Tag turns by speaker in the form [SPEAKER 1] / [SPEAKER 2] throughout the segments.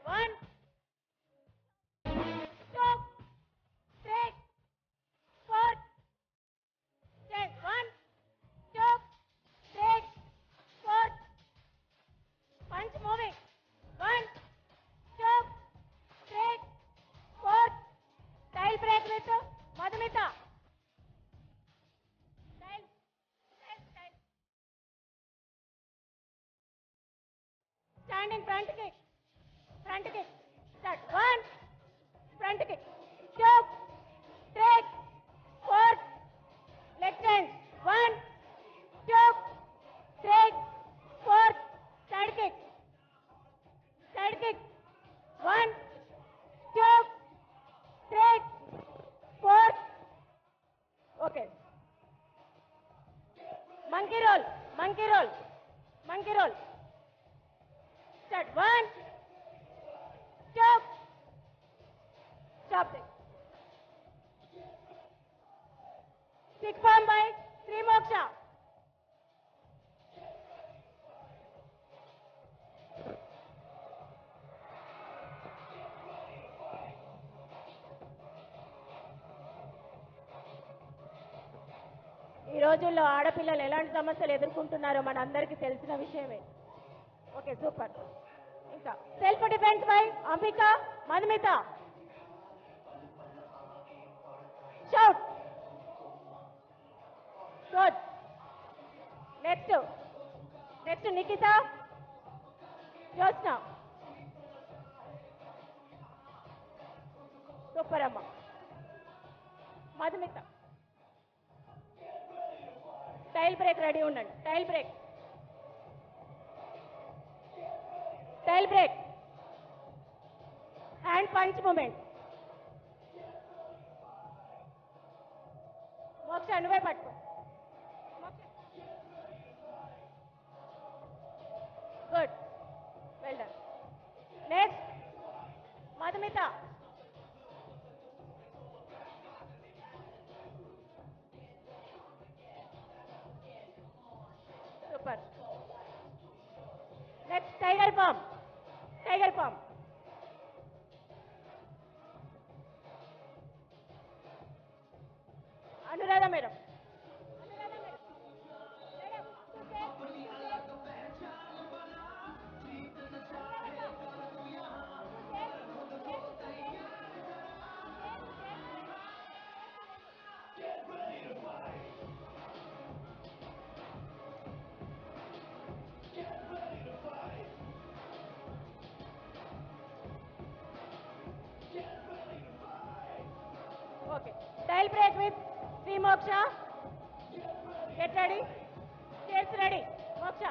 [SPEAKER 1] 1, 2, 3, 4. Change. 1, 2, 3, 4. Punch moving. 1, 2, 3, 4. Tail break with Madhumita. Tail. Stand in front kick. Front kick. Start. 1. Front kick. 2. 3. 4. Leg change. 1. 2. 3. 4. Side kick. Side kick. 1. 2. 3. 4. Okay. Monkey roll. Monkey roll. Monkey roll. Start. 1. 2. Stop it. Stick form by Sri Moksha. ఈ రోజుల్లో ఆడపిల్లలు ఎలాంటి సమస్యలు ఎదుర్కొంటున్నారో మనందరికీ తెలిసిన విషయమే. Okay, super. ఇంకా self defence by Ambika Madhumita. Shout. Good. Next Nikhita Jyotsna. Super అమ్మ. మధుమిత టైల్ బ్రేక్ రెడీ ఉండండి. Tile break. Hand punch movement. Moksha నువ్వే పట్టుకో. Good. Well done. Next Madhumita. Super. Next tiger palm. Anuradha madam. Okay. Tail break with Sri Moksha. Get ready. Chairs ready. Moksha.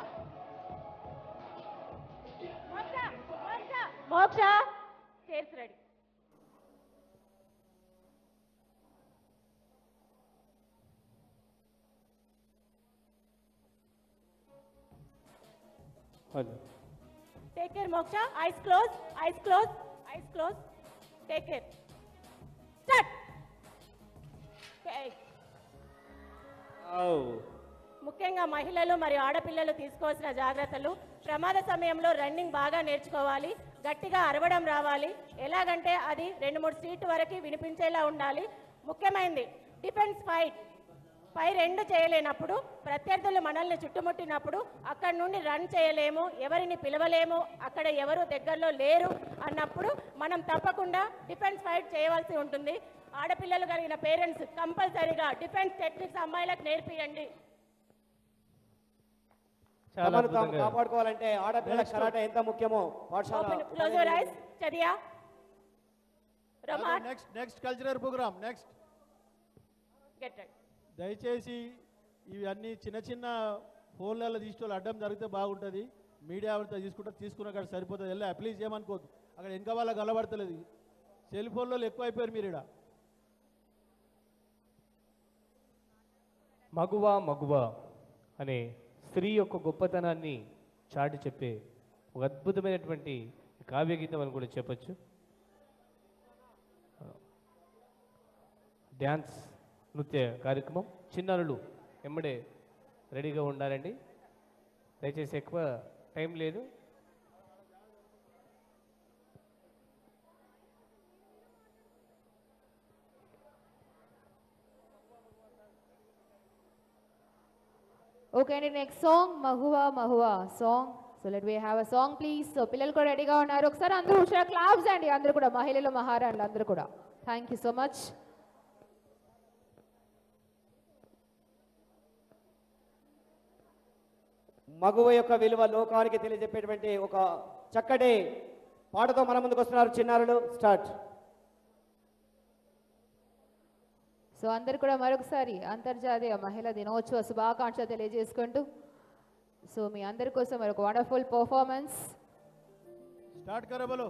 [SPEAKER 1] Chairs ready.
[SPEAKER 2] Hello.
[SPEAKER 1] Take care, Moksha. Eyes closed. Take care. Start. Okay. ముఖ్యంగా మహిళలు మరియు ఆడపిల్లలు తీసుకోవాల్సిన జాగ్రత్తలు. ప్రమాద సమయంలో running బాగా నేర్చుకోవాలి. గట్టిగా అరవడం రావాలి. ఎలాగంటే అది 2-3 ఫీట్ వరకు వినిపించేలా ఉండాలి. ముఖ్యమైనది డిఫెన్స్ ఫైట్. పై 2 చేయలేనప్పుడు, ప్రత్యర్థులు మనల్ని చుట్టుముట్టినప్పుడు అక్కడ నుండి రన్ చేయలేము, ఎవరిని పిలవలేము, అక్కడ ఎవరు దగ్గరలో లేరు అన్నప్పుడు మనం తప్పకుండా డిఫెన్స్ ఫైట్ చేయవలసి ఉంటుంది. ఆడపిల్లలు కలిగిన పేరెంట్స్ కంపల్సరీగా డిఫెన్స్ టెక్నిక్స్ అమ్మాయిలకు నేర్పియండి.
[SPEAKER 3] కాపాడుకోవాలంటే ఆడపిల్లల కరాటే ఎంత ముఖ్యమో
[SPEAKER 1] చదియా.
[SPEAKER 4] Next cultural programme. నెక్స్ట్ దయచేసి ఇవన్నీ చిన్న ఫోన్లలో తీసుకోవాలి. అడ్డం జరిగితే బాగుంటుంది. మీడియా వాళ్ళతో తీసుకున్న కాడ సరిపోతుంది. వెళ్ళా ప్లీజ్ ఏమనుకోవద్దు. అక్కడ ఇంకా వాళ్ళకి అలవడతలేదు. సెల్ ఫోన్లో ఎక్కువ అయిపోయారు మీరు. ఇక్కడ
[SPEAKER 2] మగువా అనే స్త్రీ యొక్క గొప్పతనాన్ని చాటి చెప్పే ఒక అద్భుతమైనటువంటి కావ్యగీతం అని కూడా చెప్పచ్చు. డ్యాన్స్ నృత్య కార్యక్రమం. చిన్నారులు ఎమ్మడే రెడీగా ఉండాలండి. దయచేసి ఎక్కువ టైం లేదు.
[SPEAKER 5] Okay, and the next song, Mahua Mahua song. So let we have a song, please. So పిల్లలు కూడా రెడీగా ఉన్నారు. ఒకసారి అందరూ హుషారు క్లాప్స్ అండి. అందరూ కూడా మహిళలు మహారాణులు అందరూ కూడా. Thank you so much.
[SPEAKER 3] మగువ యొక్క విలువ లోకానికి తెలియజెప్పేటువంటి ఒక చక్కటి పాటతో మన ముందుకు వస్తున్నారు చిన్నారులు. స్టార్ట్.
[SPEAKER 5] సో అందరు కూడా మరొకసారి అంతర్జాతీయ మహిళా దినోత్సవ శుభాకాంక్షలు తెలియజేసుకుంటూ సో మీ అందరి కోసం మరొక వండర్ఫుల్ పర్ఫార్మెన్స్.
[SPEAKER 4] స్టార్ట్ కరో బోలో.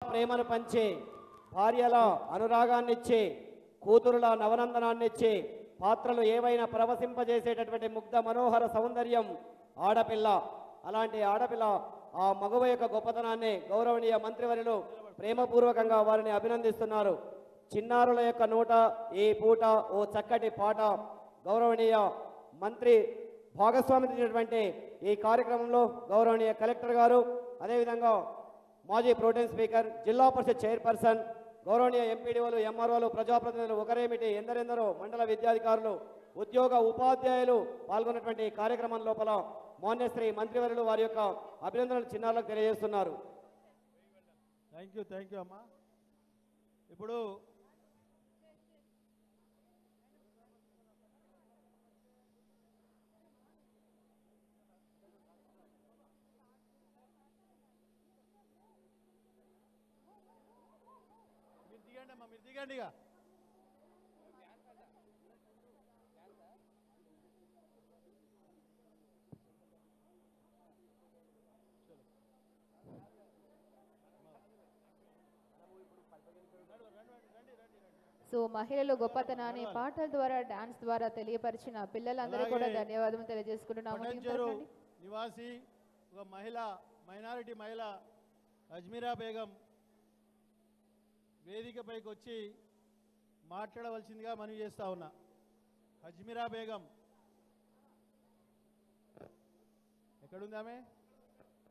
[SPEAKER 3] ప్రేమను పంచే, భార్యల అనురాగాన్ని ఇచ్చే, కూతురుల నవనందనాన్ని ఇచ్చే, పాత్రలు ఏవైనా ప్రవశింపజేసేటటువంటి ముగ్ధ మనోహర సౌందర్యం ఆడపిల్ల. అలాంటి ఆడపిల్ల ఆ మగవ యొక్క గొప్పతనాన్ని గౌరవనీయ మంత్రివర్యులు ప్రేమపూర్వకంగా వారిని అభినందిస్తున్నారు. చిన్నారుల యొక్క నోట ఈ పూట ఓ చక్కటి పాట. గౌరవనీయ మంత్రి భాగస్వామించినటువంటి ఈ కార్యక్రమంలో గౌరవనీయ కలెక్టర్ గారు, అదేవిధంగా మాజీ ప్రోటెన్ స్పీకర్, జిల్లా పరిషత్ చైర్పర్సన్, గౌరవనీయ ఎంపీడీఓలు, ఎంఆర్ఓలు, ప్రజాప్రతినిధులు, ఒకరేమిటి ఎందరెందరో మండల విద్యాధికారులు, ఉద్యోగ ఉపాధ్యాయులు పాల్గొన్నటువంటి కార్యక్రమం లోపల మాన్యశ్రీ మంత్రివర్యులు వారి యొక్క అభినందనలు చిన్నారులకు తెలియజేస్తున్నారు.
[SPEAKER 4] థ్యాంక్ యూ అమ్మా. ఇప్పుడు దిగండి అమ్మా, మీరు దిగండి ఇక.
[SPEAKER 5] సో మహిళలు గొప్పతనాన్ని పాటల ద్వారా డాన్స్ ద్వారా తెలియపరిచిన పిల్లలందరూ కూడా ధన్యవాదాలు తెలియజేసుకుంటున్నాము. టీం
[SPEAKER 4] పటంచెరు
[SPEAKER 5] తరఫున.
[SPEAKER 4] నివాసి ఒక మహిళ, మైనారిటీ మహిళ అజ్మీరా బేగం వేదికపైకి వచ్చి మాట్లాడవలసిందిగా మనవి చేస్తా ఉన్నా. అజ్మీరా బేగం ఎక్కడుంది ఆమె?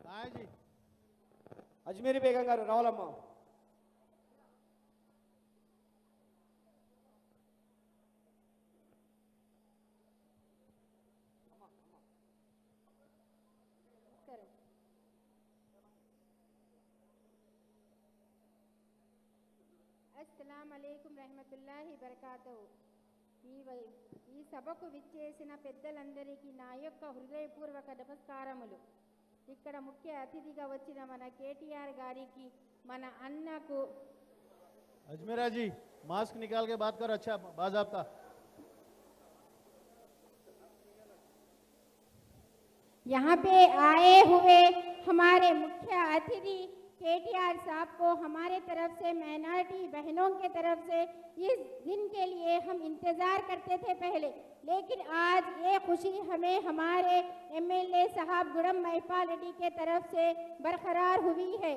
[SPEAKER 4] నాయజీ
[SPEAKER 3] అజ్మీరి బేగం గారు రావాలమ్మా.
[SPEAKER 6] అస్సలాము అలైకుం రహమతుల్లాహి బరకాతుహు. ఈ సభకు విచ్చేసిన పెద్దలందరికీ నా యొక్క హృదయపూర్వక నమస్కారములు. ఇక్కడ ముఖ్య అతిథిగా వచ్చిన మన కేటీఆర్ గారికి, మన అన్నకు
[SPEAKER 4] अजमेरा जी मास्क निकाल के बात करो, अच्छा बाज़ाब्ता।
[SPEAKER 6] यहाँ पे आए हुए हमारे मुख्य अतिथि केटीआर साहब को हमारे तरफ से, माइनॉरिटी बहनों के तरफ से इस दिन के लिए हम इंतज़ार करते थे पहले, लेकिन आज ये खुशी हमें हमारे एमएलए साहब गुड़म महिपाल रेड्डी के तरफ से बरकरार हुई है।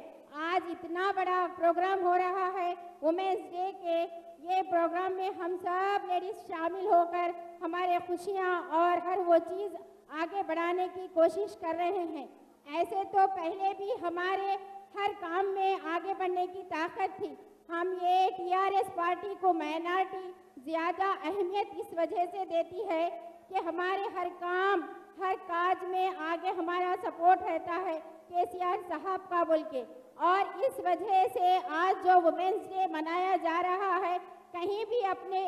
[SPEAKER 6] आज इतना बड़ा प्रोग्राम हो रहा है वुमेंस डे के, ये प्रोग्राम में हम सब लेडीज शामिल होकर हमारे खुशियाँ और हर वो चीज़ आगे बढ़ाने की कोशिश कर रहे हैं। ऐसे तो पहले भी हमारे हर काम में आगे बढ़ने की ताकत थी। हम ये टीआरएस पार्टी को माइनॉरिटी ज़्यादा अहमियत इस वजह से देती है कि हमारे हर काम, हर काज में आगे हमारा सपोर्ट रहता है केसीआर साहब का बोल के। और इस वजह से आज जो वुमेंस डे मनाया जा रहा है कहीं भी अपने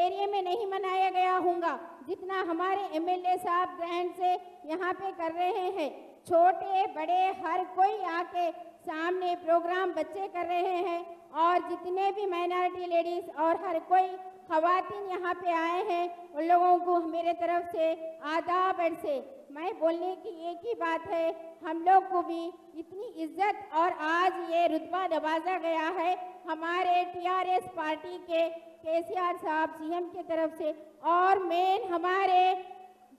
[SPEAKER 6] एरिया में नहीं मनाया गया होगा जितना हमारे एमएलए साहब ग्रैंड से यहाँ पे कर रहे हैं। छोटे बड़े हर कोई आके सामने प्रोग्राम बच्चे कर रहे हैं और जितने भी माइनॉरिटी लेडीज़ और हर कोई ख़वातीन यहाँ पे आए हैं उन लोगों को मेरे तरफ से आदाब से मैं बोलने की एक ही बात है, हम लोग को भी इतनी इज्जत और आज ये रुतबा नवाजा गया है हमारे टीआरएस पार्टी के केसीआर साहब सीएम की तरफ से, और मेन हमारे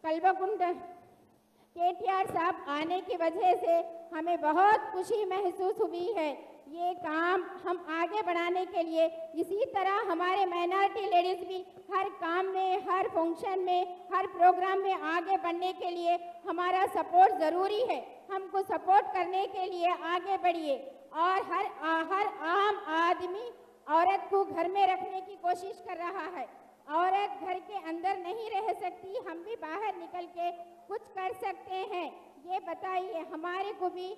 [SPEAKER 6] कल्बकुंड केटीआर साहब आने की वजह से हमें बहुत खुशी महसूस हुई है। ये काम हम आगे बढ़ाने के लिए इसी तरह हमारे माइनॉरिटी लेडीज़ भी हर काम में, हर फंक्शन में, हर प्रोग्राम में आगे बढ़ने के लिए हमारा सपोर्ट ज़रूरी है। हमको सपोर्ट करने के लिए आगे बढ़िए और हर आम आदमी औरत को घर में रखने की कोशिश कर रहा है। औरत घर के अंदर नहीं रह सकती, हम भी बाहर निकल के कुछ कर सकते हैं। ये बताइए हमारे को भी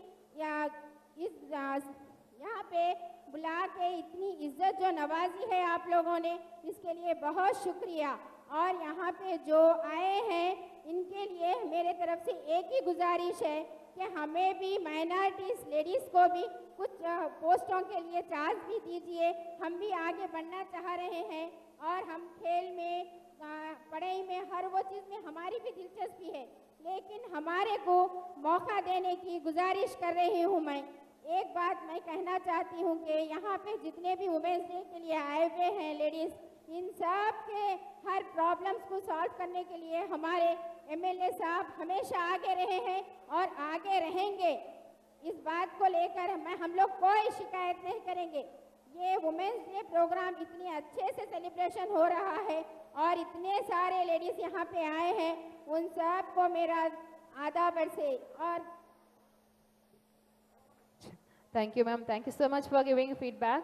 [SPEAKER 6] यहाँ पे बुला के इतनी इज्जत जो नवाजी है आप लोगों ने, इसके लिए बहुत शुक्रिया। और यहाँ पे जो आए हैं इनके लिए मेरे तरफ से एक ही गुजारिश है कि हमें भी माइनॉरिटीज़ लेडीज़ को भी कुछ पोस्टों के लिए चार्ज भी दीजिए। हम भी आगे बढ़ना चाह रहे हैं और हम खेल में, पढ़ाई में, हर वो चीज़ में हमारी भी दिलचस्पी है, लेकिन हमारे को मौका देने की गुजारिश कर रही हूँ। मैं एक बात मैं कहना चाहती हूँ कि यहाँ पे जितने भी वुमेंस डे के लिए आए हुए हैं लेडीज़, इन सब के हर प्रॉब्लम्स को सॉल्व करने के लिए हमारे एमएलए साहब हमेशा आगे रहे हैं और आगे रहेंगे। इस बात को लेकर हम लोग कोई शिकायत नहीं करेंगे। ये वुमेंस डे प्रोग्राम इतने अच्छे से सेलिब्रेशन हो रहा है और इतने सारे लेडीज़ यहाँ पे आए हैं, उन सब को मेरा आदाब से। और
[SPEAKER 5] Thank you, ma'am. Thank you so much for giving feedback.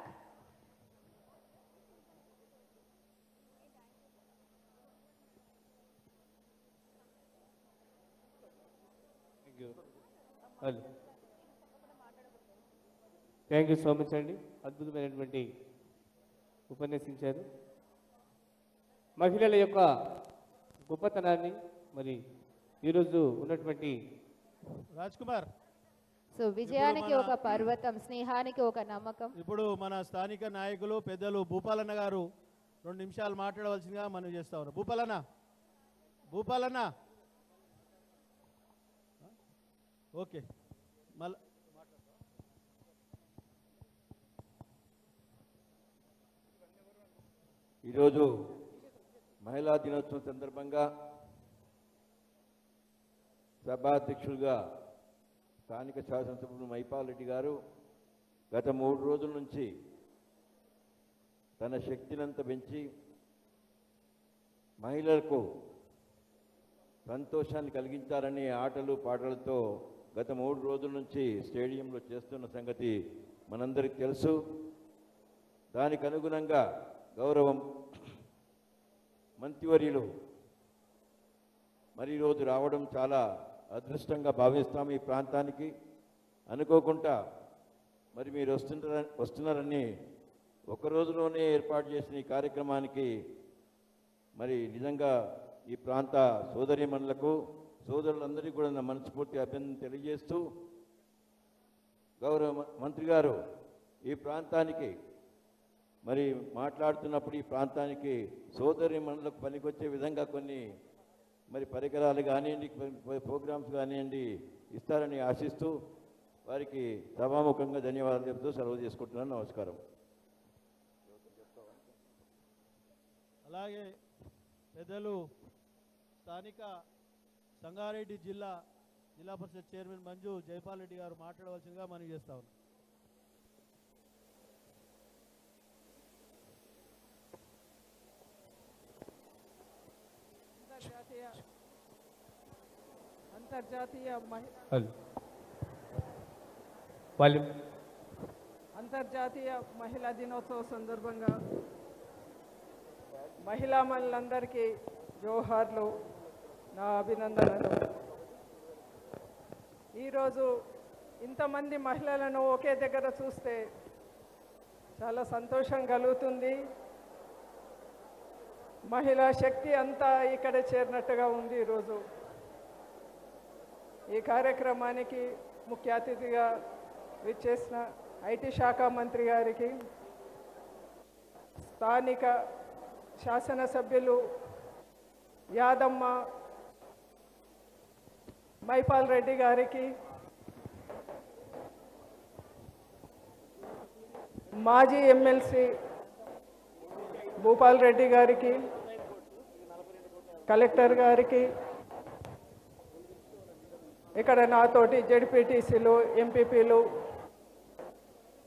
[SPEAKER 2] Thank you so much అండి, అద్భుతమైనటువంటి ఉపన్యసించారు. మహిళల యొక్క గొప్పతనాన్ని మరి ఈరోజు ఉన్నటువంటి
[SPEAKER 4] రాజ్ కుమార్
[SPEAKER 5] సో విజయానికి ఒక పర్వతం, స్నేహానికి ఒక నమ్మకం.
[SPEAKER 4] ఇప్పుడు మన స్థానిక నాయకులు పెద్దలు భూపాలన్న గారు 2 నిమిషాలు మాట్లాడవలసిందిగా మనం చేస్తా ఉన్నాం. భూపాలన్న ఓకే మళ్ళీ
[SPEAKER 7] ఈరోజు మహిళా దినోత్సవం సందర్భంగా సభాధ్యక్షులుగా స్థానిక శాసనసభ్యులు మైపాల్ రెడ్డి గారు గత 3 రోజుల నుంచి తన శక్తినంతా పెంచి మహిళలకు సంతోషాన్ని కలిగించాలని ఆటలు పాటలతో గత 3 రోజుల నుంచి స్టేడియంలో చేస్తున్న సంగతి మనందరికీ తెలుసు. దానికి అనుగుణంగా గౌరవం మంత్రివర్యులు మరి ఈరోజు రావడం చాలా అదృష్టంగా భావిస్తాం. ఈ ప్రాంతానికి అనుకోకుండా మరి మీరు వస్తున్నారని ఒక రోజులోనే ఏర్పాటు చేసిన ఈ కార్యక్రమానికి మరి నిజంగా ఈ ప్రాంత సోదరీమణులకు సోదరులందరికీ కూడా నా మనస్ఫూర్తి అభినందన తెలియజేస్తూ, గౌరవ మంత్రి గారు ఈ ప్రాంతానికి మరి మాట్లాడుతున్నప్పుడు ఈ ప్రాంతానికి సోదరీమణులకు పనికొచ్చే విధంగా కొన్ని మరి పరికరాలు కానివ్వండి, ప్రోగ్రామ్స్ కానివ్వండి ఇస్తారని ఆశిస్తూ వారికి సభాముఖంగా ధన్యవాదాలు చెప్తూ సెలవు చేసుకుంటున్నాను. నమస్కారం.
[SPEAKER 4] అలాగే పెద్దలు స్థానిక సంగారెడ్డి జిల్లా పరిషత్ చైర్మన్ మంజు జైపాల్ రెడ్డి గారు మాట్లాడవలసిందిగా మనం చేస్తా ఉన్నాం.
[SPEAKER 8] అంతర్జాతీయ మహిళా దినోత్సవ సందర్భంగా మహిళా మనులందరికీ జోహార్లు, నా అభినందనలు. ఈరోజు ఇంతమంది మహిళలను ఒకే దగ్గర చూస్తే చాలా సంతోషం కలుగుతుంది. మహిళా శక్తి అంతా ఇక్కడ చేరినట్టుగా ఉంది. ఈరోజు ఈ కార్యక్రమానికి ముఖ్య అతిథిగా విచ్చేసిన ఐటీ శాఖ మంత్రి గారికి, స్థానిక శాసనసభ్యులు యాదమ్మ మైపాల్ రెడ్డి గారికి, మాజీ ఎమ్మెల్సీ భూపాల్ రెడ్డి గారికి, కలెక్టర్ గారికి, ఇక్కడ నాతోటి జడ్పీటీసీలు, ఎంపీపీలు,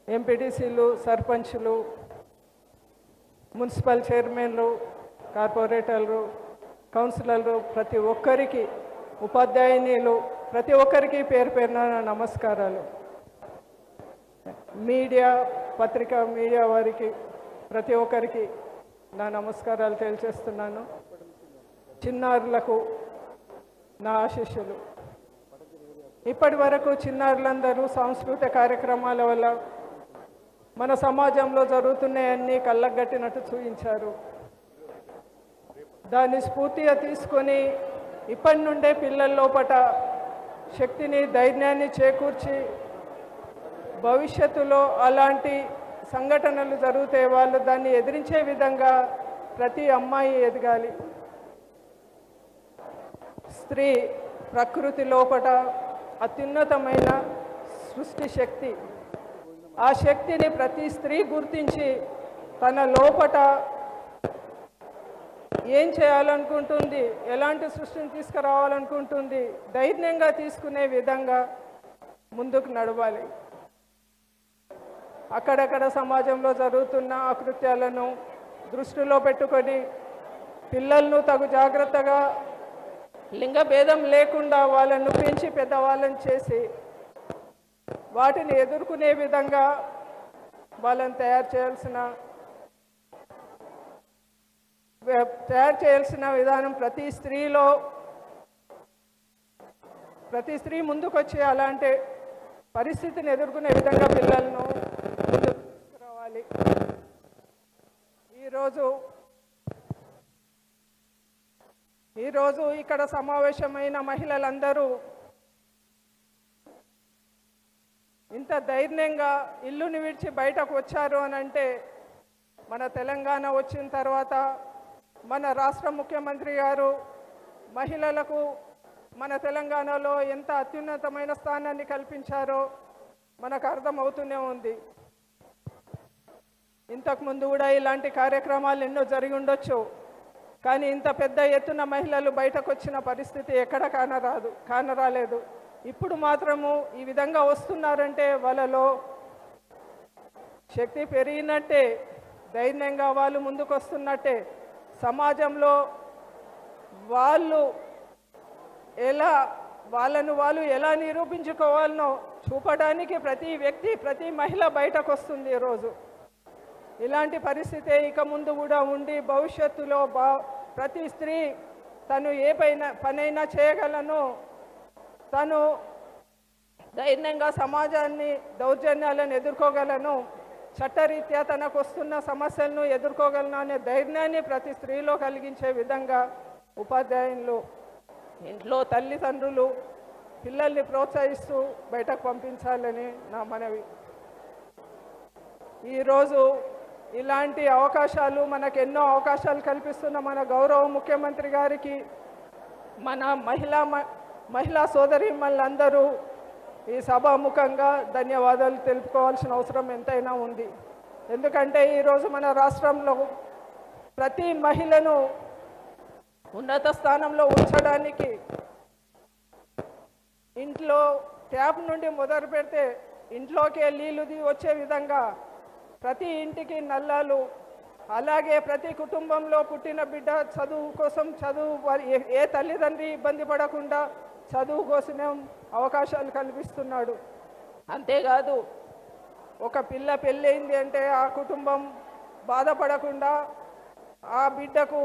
[SPEAKER 8] ఎంపీటీసీలు, సర్పంచ్లు, మున్సిపల్ చైర్మన్లు, కార్పొరేటర్లు, కౌన్సిలర్లు, ప్రతి ఒక్కరికి, ఉపాధ్యాయునిలు, ప్రతి ఒక్కరికి పేరు పేరున నమస్కారాలు. మీడియా, పత్రికా మీడియా వారికి ప్రతి ఒక్కరికి నా నమస్కారాలు తెలియజేస్తున్నాను. చిన్నారులకు నా ఆశీస్సులు. ఇప్పటి వరకు చిన్నారులందరూ సాంస్కృతిక కార్యక్రమాల వల్ల మన సమాజంలో జరుగుతున్నాయన్నీ కళ్ళగట్టినట్టు చూపించారు. దాన్ని స్ఫూర్తిగా తీసుకొని ఇప్పటి నుండే పిల్లల లోపట శక్తిని, ధైర్యాన్ని చేకూర్చి భవిష్యత్తులో అలాంటి సంఘటనలు జరిగితే వాళ్ళు దాన్ని ఎదిరించే విధంగా ప్రతి అమ్మాయి ఎదగాలి. స్త్రీ ప్రకృతి లోపట అత్యున్నతమైన సృష్టి శక్తి. ఆ శక్తిని ప్రతి స్త్రీ గుర్తించి తన లోపట ఏం చేయాలనుకుంటుంది, ఎలాంటి సృష్టిని తీసుకురావాలనుకుంటుంది, ధైర్యంగా తీసుకునే విధంగా ముందుకు నడవాలి. అక్కడక్కడ సమాజంలో జరుగుతున్న అకృత్యాలను దృష్టిలో పెట్టుకొని పిల్లలను తగు జాగ్రత్తగా లింగ భేదం లేకుండా వాళ్ళను పెంచి పెద్దవాళ్ళని చేసి వాటిని ఎదుర్కొనే విధంగా వాళ్ళని తయారు చేయాల్సిన విధానం ప్రతి స్త్రీ ముందుకొచ్చి అలాంటి పరిస్థితిని ఎదుర్కొనే విధంగా పిల్లలను ముందుకు తీసుకురావాలి. ఈరోజు ఇక్కడ సమావేశమైన మహిళలందరూ ఇంత ధైర్యంగా ఇల్లుని విడిచి బయటకు వచ్చారు అని అంటే మన తెలంగాణ వచ్చిన తర్వాత మన రాష్ట్ర ముఖ్యమంత్రి గారు మహిళలకు మన తెలంగాణలో ఎంత అత్యున్నతమైన స్థానాన్ని కల్పించారో మనకు అర్థమవుతూనే ఉంది. ఇంతకుముందు కూడా ఇలాంటి కార్యక్రమాలు ఎన్నో జరిగి ఉండొచ్చు, కానీ ఇంత పెద్ద ఎత్తున మహిళలు బయటకు వచ్చిన పరిస్థితి ఎక్కడ కానరాలేదు. ఇప్పుడు మాత్రము ఈ విధంగా వస్తున్నారంటే వాళ్ళలో శక్తి పెరిగినట్టే, ధైర్యంగా వాళ్ళు ముందుకు వస్తున్నట్టే. సమాజంలో వాళ్ళను వాళ్ళు ఎలా నిరూపించుకోవాలనో చూపడానికి ప్రతి వ్యక్తి, ప్రతి మహిళ బయటకు వస్తుంది ఈరోజు. ఇలాంటి పరిస్థితి ఇక ముందు కూడా ఉండి భవిష్యత్తులో ప్రతి స్త్రీ తను ఏ పనైనా చేయగలను, తను ధైర్యంగా సమాజాన్ని దౌర్జన్యాలను ఎదుర్కోగలను, చట్టరీత్యా తనకు వస్తున్న సమస్యలను ఎదుర్కోగలను అనే ధైర్యాన్ని ప్రతి స్త్రీలో కలిగించే విధంగా ఉపాధ్యాయులు, ఇంట్లో తల్లిదండ్రులు పిల్లల్ని ప్రోత్సహిస్తూ బయటకు పంపించాలని నా మనవి. ఈరోజు ఇలాంటి అవకాశాలు, మనకు ఎన్నో అవకాశాలు కల్పిస్తున్న మన గౌరవ ముఖ్యమంత్రి గారికి, మన మహిళా సోదరీమణులందరూ ఈ సభాముఖంగా ధన్యవాదాలు తెలుపుకోవాల్సిన అవసరం ఎంతైనా ఉంది. ఎందుకంటే ఈరోజు మన రాష్ట్రంలో ప్రతి మహిళను ఉన్నత స్థానంలో ఉంచడానికి ఇంట్లో ట్యాప్ నుండి మొదలు పెడితే ఇంట్లోకే నీళ్లు వచ్చే విధంగా ప్రతి ఇంటికి నల్లాలు, అలాగే ప్రతి కుటుంబంలో పుట్టిన బిడ్డ చదువు కోసం ఏ తల్లిదండ్రి ఇబ్బంది పడకుండా చదువు కోసమే అవకాశాలు కల్పిస్తున్నాడు. అంతేకాదు ఒక పిల్ల పెళ్ళయింది అంటే ఆ కుటుంబం బాధపడకుండా ఆ బిడ్డకు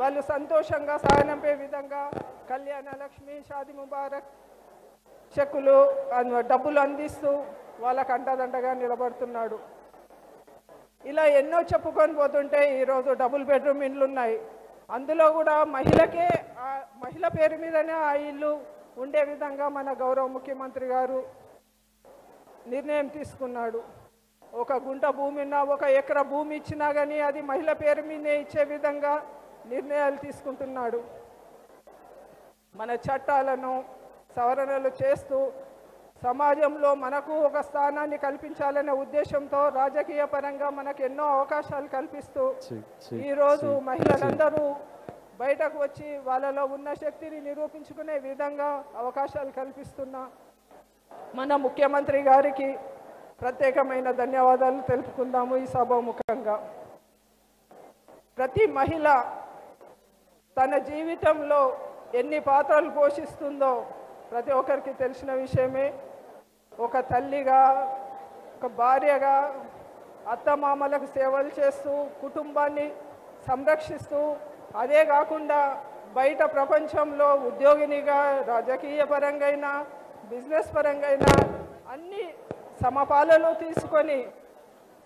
[SPEAKER 8] వాళ్ళు సంతోషంగా సాగనంపే విధంగా కళ్యాణ లక్ష్మి, షాది ముబారక్ చెక్కులు, డబ్బులు అందిస్తూ వాళ్ళకు అండదండగా నిలబడుతున్నాడు. ఇలా ఎన్నో చెప్పుకొని పోతుంటే ఈరోజు డబుల్ బెడ్రూమ్ ఇండ్లు ఉన్నాయి. అందులో కూడా మహిళ పేరు మీదనే ఆ ఇల్లు ఉండే విధంగా మన గౌరవ ముఖ్యమంత్రి గారు నిర్ణయం తీసుకున్నాడు. ఒక గుంట భూమినా, ఒక ఎకరా భూమి ఇచ్చినా కానీ అది మహిళ పేరు మీదే ఇచ్చే విధంగా నిర్ణయాలు తీసుకుంటున్నాడు. మన చట్టాలను సవరణలు చేస్తూ సమాజంలో మనకు ఒక స్థానాన్ని కల్పించాలనే ఉద్దేశంతో రాజకీయ పరంగా మనకు ఎన్నో అవకాశాలు కల్పిస్తూ ఈరోజు మహిళలందరూ బయటకు వచ్చి వాళ్ళలో ఉన్న శక్తిని నిరూపించుకునే విధంగా అవకాశాలు కల్పిస్తున్న మన ముఖ్యమంత్రి గారికి ప్రత్యేకమైన ధన్యవాదాలు తెలుపుకుందాము ఈ సభాముఖంగా. ప్రతి మహిళ తన జీవితంలో ఎన్ని పాత్రలు పోషిస్తుందో ప్రతి ఒక్కరికి తెలిసిన విషయమే. ఒక తల్లిగా, ఒక భార్యగా, అత్తమామలకు సేవలు చేస్తూ కుటుంబాన్ని సంరక్షిస్తూ, అదే కాకుండా బయట ప్రపంచంలో ఉద్యోగినిగా, రాజకీయ పరంగా, బిజినెస్ పరంగా అన్ని సమపాలలో తీసుకొని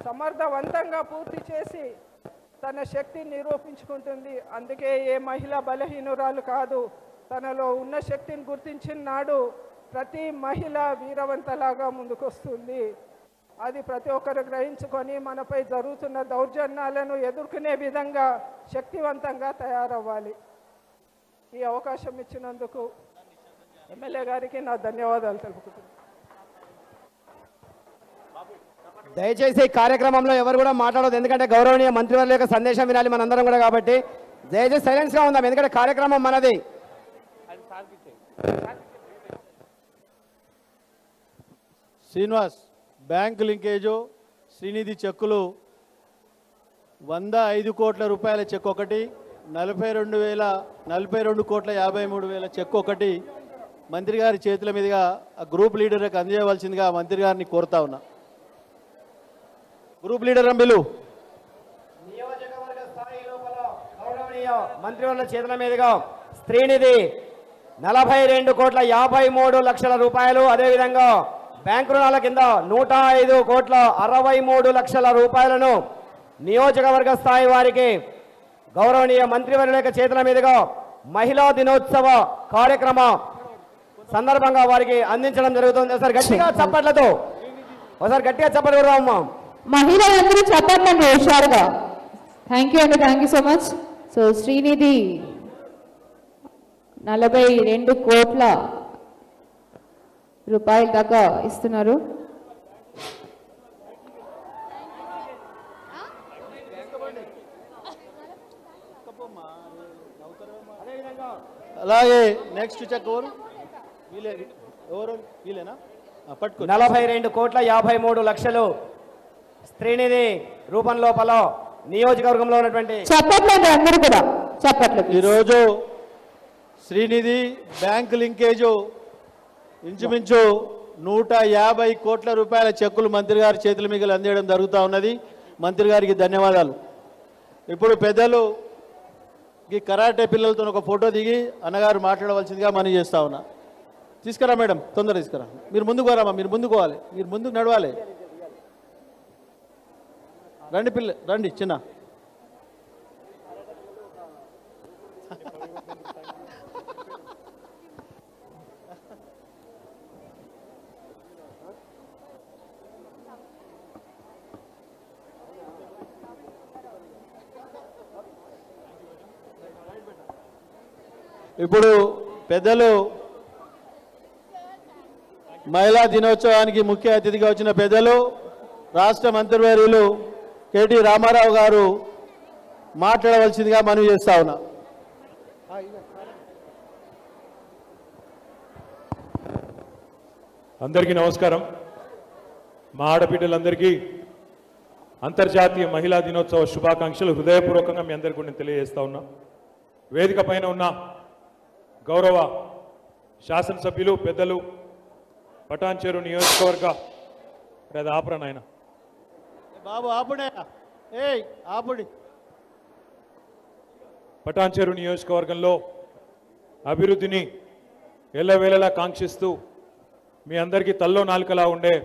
[SPEAKER 8] సమర్థవంతంగా పూర్తి చేసి తన శక్తిని నిరూపించుకుంటుంది. అందుకే ఏ మహిళ బలహీనురాలు కాదు. తనలో ఉన్న శక్తిని గుర్తించిన నాడు ప్రతి మహిళ వీరవంతలాగా ముందుకొస్తుంది. అది ప్రతి ఒక్కరు గ్రహించుకొని మనపై జరుగుతున్న దౌర్జన్యాలను ఎదుర్కొనే విధంగా శక్తివంతంగా తయారవ్వాలి. ఈ అవకాశం ఇచ్చినందుకు ఎమ్మెల్యే గారికి నా ధన్యవాదాలు తెలుపుకుంటున్నాను.
[SPEAKER 3] దయచేసి ఈ కార్యక్రమంలో ఎవరు కూడా మాట్లాడదు, ఎందుకంటే గౌరవనీయ మంత్రివర్యుల యొక్క సందేశం వినాలి మనందరం కూడా. కాబట్టి దయచేసి సైలెన్స్గా ఉందాం, ఎందుకంటే కార్యక్రమం మనది.
[SPEAKER 4] శ్రీనివాస్, బ్యాంక్ లింకేజు, శ్రీనిధి చెక్కులు 105 కోట్ల రూపాయల చెక్ ఒకటి, 42 కోట్ల 53 వేల చెక్ ఒకటి మంత్రి గారి చేతుల మీదుగా ఆ గ్రూప్ లీడర్కి అందజేయవలసిందిగా మంత్రి గారిని కోరుతా ఉన్నా. గ్రూప్ లీడర్ అంబిలు.
[SPEAKER 3] నియోజకవర్గ స్థాయి లోపల గౌరవనీయ మంత్రివర్యుల చేతుల మీదుగా శ్రీనిధి 42 కోట్ల 53 లక్షల రూపాయలు, అదేవిధంగా బ్యాంకు రుణాల కింద 105 కోట్ల 63 లక్షల రూపాయలను నియోజకవర్గ స్థాయి వారికి గౌరవనీయ మంత్రివర్యుల యొక్క చేతుల మీదుగా మహిళా దినోత్సవ కార్యక్రమ సందర్భంగా వారికి అందించడం జరుగుతుంది. ఒకసారి గట్టిగా చప్పట్లతో ఒకసారి గట్టిగా చప్పట్లు కొడదామమ్మా.
[SPEAKER 5] మహిళలందరూ చెప్పండి హుషారుగా. Thank you so much. So Srinidhi 42 కోట్ల రూపాయల దాకా ఇస్తున్నారు.
[SPEAKER 4] అలాగే నెక్స్ట్ చెక్ ఎవరు వీలేనా పట్టుకో.
[SPEAKER 3] 42 కోట్ల 53 లక్షలు శ్రీనిధి రూపం లోపల నియోజకవర్గంలో ఉన్నటువంటి
[SPEAKER 5] చెప్పట్లేదు అందరూ కూడా చెప్పట్లేదు.
[SPEAKER 4] ఈరోజు శ్రీనిధి బ్యాంక్ లింకేజు ఇంచుమించు 150 కోట్ల రూపాయల చెక్కులు మంత్రి గారి చేతుల మీద అందేయడం జరుగుతూ ఉన్నది. మంత్రి గారికి ధన్యవాదాలు. ఇప్పుడు పెద్దలు ఈ కరాటే పిల్లలతో ఒక ఫోటో దిగి అన్నగారు మాట్లాడవలసిందిగా మనవి చేస్తా ఉన్నా. తీసుకురా మేడం, తొందరగా తీసుకురా. మీరు ముందుకు రామా, మీరు ముందుకు పోవాలి, మీరు ముందుకు నడవాలి. రండి రండి చిన్న. ఇప్పుడు పెద్దలు మహిళా దినోత్సవానికి ముఖ్య అతిథిగా వచ్చిన పెద్దలు రాష్ట్ర మంత్రివర్యులు కేటీ రామారావు గారు మాట్లాడవలసిందిగా మనవి చేస్తా ఉన్నా.
[SPEAKER 9] అందరికీ నమస్కారం. మా ఆడబిడ్డలందరికీ అంతర్జాతీయ మహిళా దినోత్సవ శుభాకాంక్షలు హృదయపూర్వకంగా మీ అందరికీ నేను తెలియజేస్తా ఉన్నా. వేదిక పైన ఉన్న గౌరవ శాసనసభ్యులు పెద్దలు పటాన్చెరు నియోజకవర్గ ఆపరా నాయన
[SPEAKER 4] బాబు ఆపుడే ఆపుడి.
[SPEAKER 9] పటాన్చెరు నియోజకవర్గంలో అభివృద్ధిని ఎల్లవేళలా కాంక్షిస్తూ మీ అందరికీ తల్లో నాలుకలా ఉండే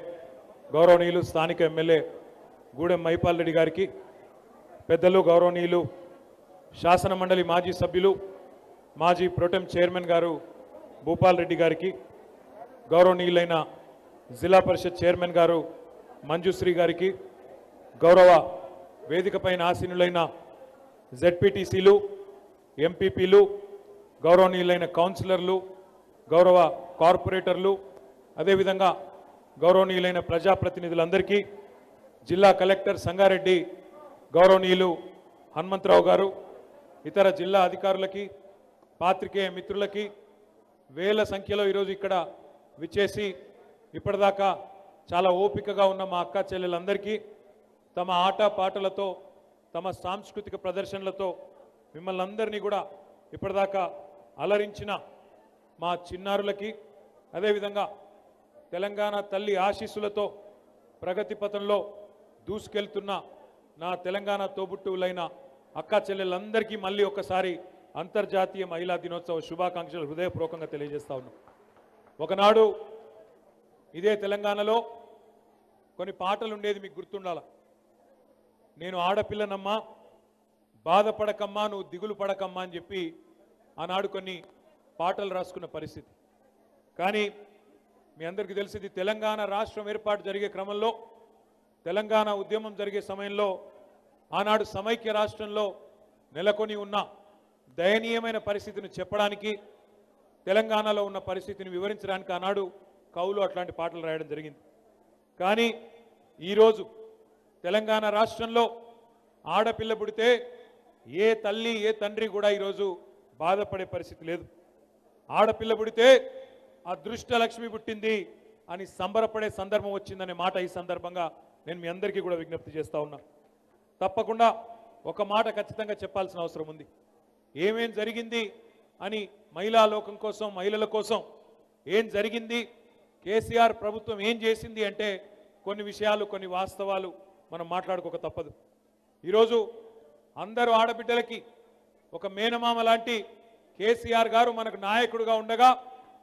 [SPEAKER 9] గౌరవనీయులు స్థానిక ఎమ్మెల్యే గూడెం మైపాల్ రెడ్డి గారికి, పెద్దలు గౌరవనీయులు శాసన మండలి మాజీ సభ్యులు మాజీ ప్రోటెం చైర్మన్ గారు భూపాల్ రెడ్డి గారికి, గౌరవనీయులైన జిల్లా పరిషత్ చైర్మన్ గారు మంజుశ్రీ గారికి, గౌరవ వేదికపైన ఆసీనులైన జెడ్పీటీసీలు, ఎంపీపీలు, గౌరవనీయులైన కౌన్సిలర్లు, గౌరవ కార్పొరేటర్లు, అదేవిధంగా గౌరవనీయులైన ప్రజాప్రతినిధులందరికీ, జిల్లా కలెక్టర్ సంగారెడ్డి గౌరవనీయులు హనుమంతరావు గారు, ఇతర జిల్లా అధికారులకి, పాత్రికేయ మిత్రులకి, వేల సంఖ్యలో ఈరోజు ఇక్కడ విచ్చేసి ఇప్పటిదాకా చాలా ఓపికగా ఉన్న మా అక్క చెల్లెలందరికీ తమ ఆట పాటలతో, తమ సాంస్కృతిక ప్రదర్శనలతో మిమ్మల్ని అందరినీ కూడా ఇప్పటిదాకా అలరించిన మా చిన్నారులకి, అదేవిధంగా తెలంగాణ తల్లి ఆశీస్సులతో ప్రగతి పథంలో దూసుకెళ్తున్న నా తెలంగాణ తోబుట్టువులైన అక్క చెల్లెలందరికీ మళ్ళీ ఒకసారి అంతర్జాతీయ మహిళా దినోత్సవ శుభాకాంక్షలు హృదయపూర్వకంగా తెలియజేస్తా ఉన్నాం. ఒకనాడు ఇదే తెలంగాణలో కొన్ని పాటలు ఉండేది, మీకు గుర్తుండాల. నేను ఆడపిల్లనమ్మా, బాధపడకమ్మా, నువ్వు దిగులు పడకమ్మా అని చెప్పి ఆనాడు కొన్ని పాటలు రాసుకున్న పరిస్థితి. కానీ మీ అందరికీ తెలిసింది, తెలంగాణ రాష్ట్రం ఏర్పాటు జరిగే క్రమంలో, తెలంగాణ ఉద్యమం జరిగే సమయంలో, ఆనాడు సమైక్య రాష్ట్రంలో నెలకొని ఉన్న దయనీయమైన పరిస్థితిని చెప్పడానికి, తెలంగాణలో ఉన్న పరిస్థితిని వివరించడానికి ఆనాడు కవులు అట్లాంటి పాటలు రాయడం జరిగింది. కానీ ఈరోజు తెలంగాణ రాష్ట్రంలో ఆడపిల్ల పుడితే ఏ తల్లి ఏ తండ్రి కూడా ఈరోజు బాధపడే పరిస్థితి లేదు. ఆడపిల్ల పుడితే అదృష్టలక్ష్మి పుట్టింది అని సంబరపడే సందర్భం వచ్చిందనే మాట ఈ సందర్భంగా నేను మీ అందరికీ కూడా విజ్ఞప్తి చేస్తా ఉన్నా. తప్పకుండా ఒక మాట ఖచ్చితంగా చెప్పాల్సిన అవసరం ఉంది. ఏమేం జరిగింది అని మహిళా లోకం కోసం, మహిళల కోసం ఏం జరిగింది, కేసీఆర్ ప్రభుత్వం ఏం చేసింది అంటే కొన్ని విషయాలు, కొన్ని వాస్తవాలు మనం మాట్లాడుకోక తప్పదు. ఈరోజు అందరూ ఆడబిడ్డలకి ఒక మేనమామ లాంటి కేసీఆర్ గారు మనకు నాయకుడుగా ఉండగా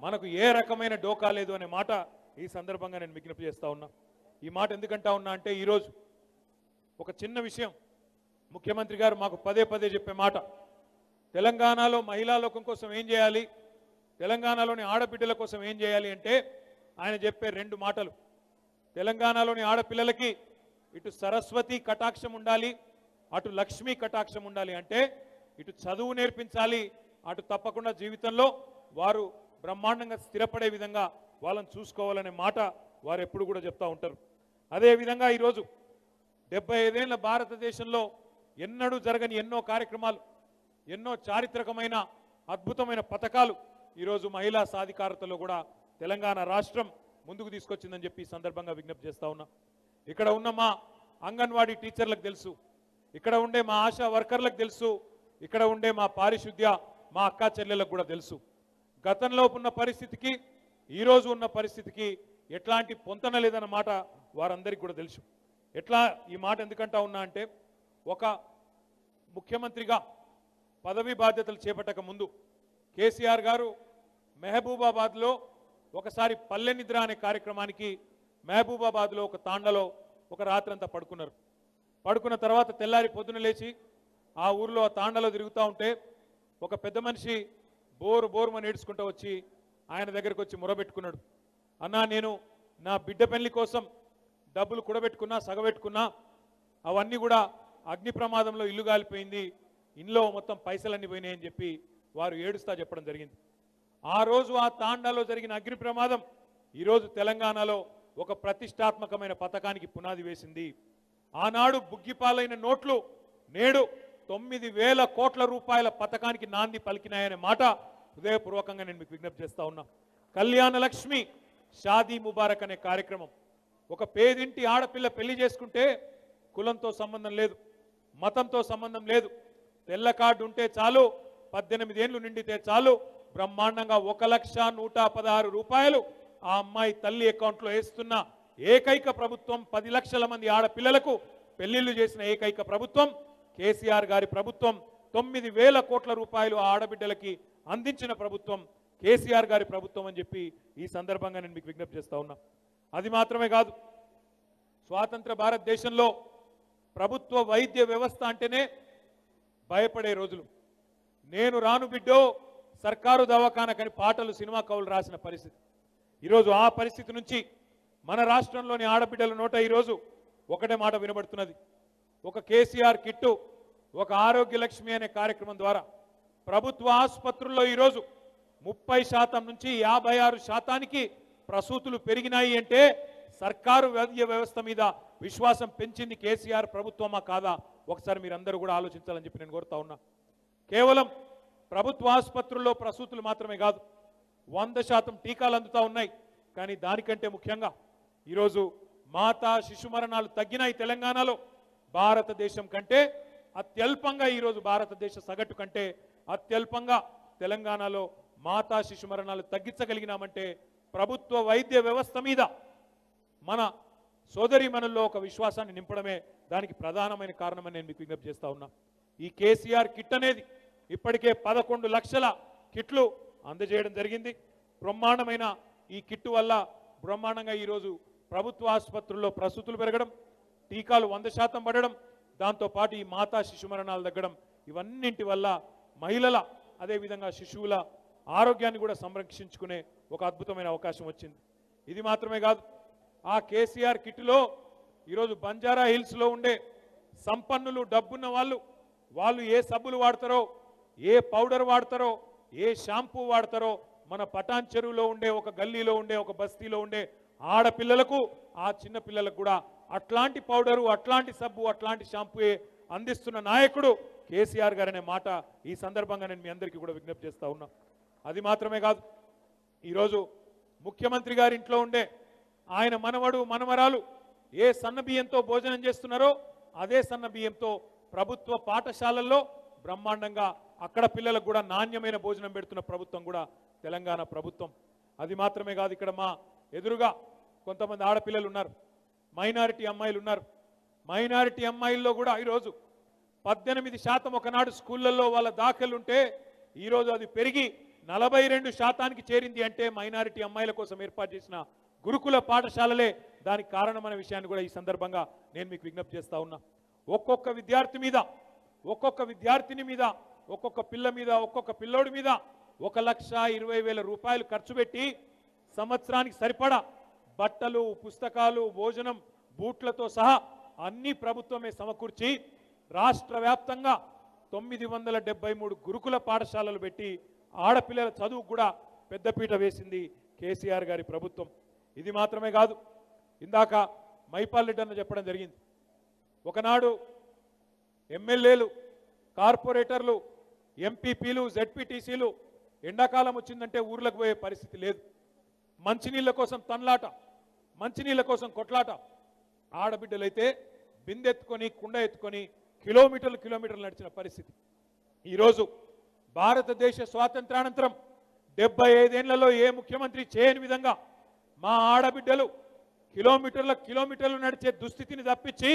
[SPEAKER 9] మనకు ఏ రకమైన డోకా లేదు అనే మాట ఈ సందర్భంగా నేను విజ్ఞప్తి చేస్తా ఉన్నా. ఈ మాట ఎందుకంటా ఉన్నా అంటే, ఈరోజు ఒక చిన్న విషయం ముఖ్యమంత్రి గారు మాకు పదే పదే చెప్పే మాట, తెలంగాణలో మహిళా లోకం కోసం ఏం చేయాలి, తెలంగాణలోని ఆడబిడ్డల కోసం ఏం చేయాలి అంటే ఆయన చెప్పే 2 మాటలు. తెలంగాణలోని ఆడపిల్లలకి ఇటు సరస్వతి కటాక్షం ఉండాలి, అటు లక్ష్మీ కటాక్షం ఉండాలి. అంటే ఇటు చదువు నేర్పించాలి, అటు తప్పకుండా జీవితంలో వారు బ్రహ్మాండంగా స్థిరపడే విధంగా వాళ్ళని చూసుకోవాలనే మాట వారు ఎప్పుడు కూడా చెప్తా ఉంటారు. అదేవిధంగా ఈరోజు 75 ఏళ్ల భారతదేశంలో ఎన్నడూ జరగని ఎన్నో కార్యక్రమాలు, ఎన్నో చారిత్రకమైన అద్భుతమైన పథకాలు ఈరోజు మహిళా సాధికారతలో కూడా తెలంగాణ రాష్ట్రం ముందుకు తీసుకొచ్చిందని చెప్పి ఈ సందర్భంగా విజ్ఞప్తి చేస్తా ఉన్నా. ఇక్కడ ఉన్న మా అంగన్వాడీ టీచర్లకు తెలుసు, ఇక్కడ ఉండే మా ఆశా వర్కర్లకు తెలుసు, ఇక్కడ ఉండే మా పారిశుద్ధ్య మా అక్కా చెల్లెలకు కూడా తెలుసు. గతంలో ఉన్న పరిస్థితికి ఈరోజు ఉన్న పరిస్థితికి ఎట్లాంటి పొంతన లేదన్న మాట వారందరికీ కూడా తెలుసు. ఎట్లా ఈ మాట ఎందుకంటా ఉన్నా అంటే, ఒక ముఖ్యమంత్రిగా పదవి బాధ్యతలు చేపట్టక ముందు కేసీఆర్ గారు మహబూబాబాద్లో ఒకసారి పల్లె నిద్ర అనే కార్యక్రమానికి మహబూబాబాద్లో ఒక తాండలో ఒక రాత్రంతా పడుకున్నారు. పడుకున్న తర్వాత తెల్లారి పొద్దున లేచి ఆ ఊర్లో ఆ తాండలో తిరుగుతూ ఉంటే ఒక పెద్ద మనిషి బోరుమని ఏడ్చుకుంటూ వచ్చి ఆయన దగ్గరికి వచ్చి మొరబెట్టుకున్నాడు. అన్నా, నేను నా బిడ్డ పెళ్లి కోసం డబ్బులు కూడబెట్టుకున్నా, సగబెట్టుకున్నా, అవన్నీ కూడా అగ్ని ప్రమాదంలో ఇల్లు కాలిపోయింది, ఇంట్లో మొత్తం పైసలన్నీ పోయినాయని చెప్పి వారు ఏడుస్తా చెప్పడం జరిగింది. ఆ రోజు ఆ తాండాలో జరిగిన అగ్ని ప్రమాదం ఈరోజు తెలంగాణలో ఒక ప్రతిష్టాత్మకమైన పథకానికి పునాది వేసింది. ఆనాడు బుగ్గిపాలైన నోట్లు నేడు 9,000 కోట్ల రూపాయల పథకానికి నాంది పలికినాయనే మాట హృదయపూర్వకంగా నేను మీకు విజ్ఞప్తి చేస్తా ఉన్నా. కళ్యాణ లక్ష్మి షాదీ ముబారక్ అనే కార్యక్రమం. ఒక పేదింటి ఆడపిల్ల పెళ్లి చేసుకుంటే కులంతో సంబంధం లేదు, మతంతో సంబంధం లేదు, తెల్ల కార్డు ఉంటే చాలు, 18 ఏళ్ళు నిండితే చాలు, బ్రహ్మాండంగా 1,116 రూపాయలు ఆ అమ్మాయి తల్లి అకౌంట్లో వేస్తున్న ఏకైక ప్రభుత్వం, 10 లక్షల మంది ఆడపిల్లలకు పెళ్లిళ్లు చేసిన ఏకైక ప్రభుత్వం కేసీఆర్ గారి ప్రభుత్వం. 9,000 కోట్ల రూపాయలు ఆ ఆడబిడ్డలకి అందించిన ప్రభుత్వం కేసీఆర్ గారి ప్రభుత్వం అని చెప్పి ఈ సందర్భంగా నేను మీకు విజ్ఞప్తి చేస్తా ఉన్నా. అది మాత్రమే కాదు, స్వాతంత్ర భారతదేశంలో ప్రభుత్వ వైద్య వ్యవస్థ అంటేనే భయపడే రోజులు. నేను రాను బిడ్డో సర్కారు దవాఖానకని పాటలు సినిమా కవులు రాసిన పరిస్థితి. ఈరోజు ఆ పరిస్థితి నుంచి మన రాష్ట్రంలోని ఆడబిడ్డల నోట ఈరోజు ఒకటే మాట వినబడుతున్నది. ఒక కేసీఆర్ కిట్టు, ఒక ఆరోగ్య లక్ష్మి అనే కార్యక్రమం ద్వారా ప్రభుత్వ ఆసుపత్రుల్లో ఈరోజు 30% నుంచి 56% ప్రసూతులు పెరిగినాయి. అంటే సర్కారు వైద్య వ్యవస్థ మీద విశ్వాసం పెంచింది కేసీఆర్ ప్రభుత్వమా కాదా ఒకసారి మీరందరూ కూడా ఆలోచించాలని చెప్పి నేను కోరుతా ఉన్నా. కేవలం ప్రభుత్వ ఆసుపత్రుల్లో ప్రసూతులు మాత్రమే కాదు, 100% టీకాలు అందుతూ ఉన్నాయి. కానీ దానికంటే ముఖ్యంగా ఈరోజు మాతా శిశు మరణాలు తగ్గినాయి తెలంగాణలో. భారతదేశం కంటే అత్యల్పంగా ఈరోజు భారతదేశ సగటు కంటే అత్యల్పంగా తెలంగాణలో మాతా శిశు మరణాలు తగ్గించగలిగినామంటే ప్రభుత్వ వైద్య వ్యవస్థ మీద మన సోదరీమణుల్లో ఒక విశ్వాసాన్ని నింపడమే దానికి ప్రధానమైన కారణమని నేను మీకు విజ్ఞప్తి చేస్తా ఉన్నా. ఈ కేసీఆర్ కిట్ అనేది ఇప్పటికే 11 లక్షల కిట్లు అందజేయడం జరిగింది. బ్రహ్మాండమైన ఈ కిట్టు వల్ల బ్రహ్మాండంగా ఈరోజు ప్రభుత్వ ఆసుపత్రుల్లో ప్రసూతులు పెరగడం, టీకాలు 100% పడడం, దాంతోపాటు ఈ మాతా శిశు మరణాలు తగ్గడం, ఇవన్నింటి వల్ల మహిళల అదేవిధంగా శిశువుల ఆరోగ్యాన్ని కూడా సంరక్షించుకునే ఒక అద్భుతమైన అవకాశం వచ్చింది. ఇది మాత్రమే కాదు, ఆ కేసీఆర్ కిట్లో ఈరోజు బంజారా హిల్స్లో ఉండే సంపన్నులు, డబ్బున్న వాళ్ళు ఏ సబ్బులు వాడతారో, ఏ పౌడర్ వాడతారో, ఏ షాంపూ వాడతారో, మన పటాన్ చెరువులో ఉండే ఒక గల్లీలో ఉండే ఒక బస్తీలో ఉండే ఆడపిల్లలకు, ఆ చిన్న పిల్లలకు కూడా అట్లాంటి పౌడరు, అట్లాంటి సబ్బు, అట్లాంటి షాంపూయే అందిస్తున్న నాయకుడు కేసీఆర్ గారనే మాట ఈ సందర్భంగా నేను మీ అందరికీ కూడా విజ్ఞప్తి చేస్తా ఉన్నా. అది మాత్రమే కాదు, ఈరోజు ముఖ్యమంత్రి గారి ఇంట్లో ఉండే ఆయన మనవడు మనవరాలు ఏ సన్న బియ్యంతో భోజనం చేస్తున్నారో అదే సన్న బియ్యంతో ప్రభుత్వ పాఠశాలల్లో బ్రహ్మాండంగా అక్కడ పిల్లలకు కూడా నాణ్యమైన భోజనం పెడుతున్న ప్రభుత్వం కూడా తెలంగాణ ప్రభుత్వం. అది మాత్రమే కాదు, ఇక్కడ మా ఎదురుగా కొంతమంది ఆడపిల్లలు ఉన్నారు, మైనారిటీ అమ్మాయిలు ఉన్నారు. మైనారిటీ అమ్మాయిల్లో కూడా ఈరోజు 18% ఒకనాడు స్కూళ్ళల్లో వాళ్ళ దాఖలుంటే ఈరోజు అది పెరిగి 42% చేరింది. అంటే మైనారిటీ అమ్మాయిల కోసం ఏర్పాటు చేసిన గురుకుల పాఠశాలలే దానికి కారణమైన విషయాన్ని కూడా ఈ సందర్భంగా నేను మీకు విజ్ఞప్తి చేస్తా ఉన్నా. ఒక్కొక్క విద్యార్థి మీద, ఒక్కొక్క విద్యార్థిని మీద, ఒక్కొక్క పిల్ల మీద, ఒక్కొక్క పిల్లోడి మీద 1,20,000 రూపాయలు ఖర్చు పెట్టి సంవత్సరానికి సరిపడా బట్టలు, పుస్తకాలు, భోజనం, బూట్లతో సహా అన్ని ప్రభుత్వమే సమకూర్చి రాష్ట్ర వ్యాప్తంగా 973 గురుకుల పాఠశాలలు పెట్టి ఆడపిల్లల చదువు కూడా పెద్దపీట వేసింది కేసీఆర్ గారి ప్రభుత్వం. ఇది మాత్రమే కాదు, ఇందాక మైపాల్ రెడ్డి అన్న చెప్పడం జరిగింది. ఒకనాడు ఎమ్మెల్యేలు, కార్పొరేటర్లు, ఎంపీపీలు, జెడ్పీటీసీలు ఎండాకాలం వచ్చిందంటే ఊర్లకు పోయే పరిస్థితి లేదు. మంచినీళ్ళ కోసం తన్లాట, మంచినీళ్ళ కోసం కొట్లాట. ఆడబిడ్డలైతే బిందెత్తుకొని, కుండ ఎత్తుకొని కిలోమీటర్లు నడిచిన పరిస్థితి. ఈరోజు భారతదేశ స్వాతంత్రానంతరం 75 ఏళ్లలో ఏ ముఖ్యమంత్రి చేయని విధంగా మా ఆడబిడ్డలు కిలోమీటర్లు నడిచే దుస్థితిని తప్పించి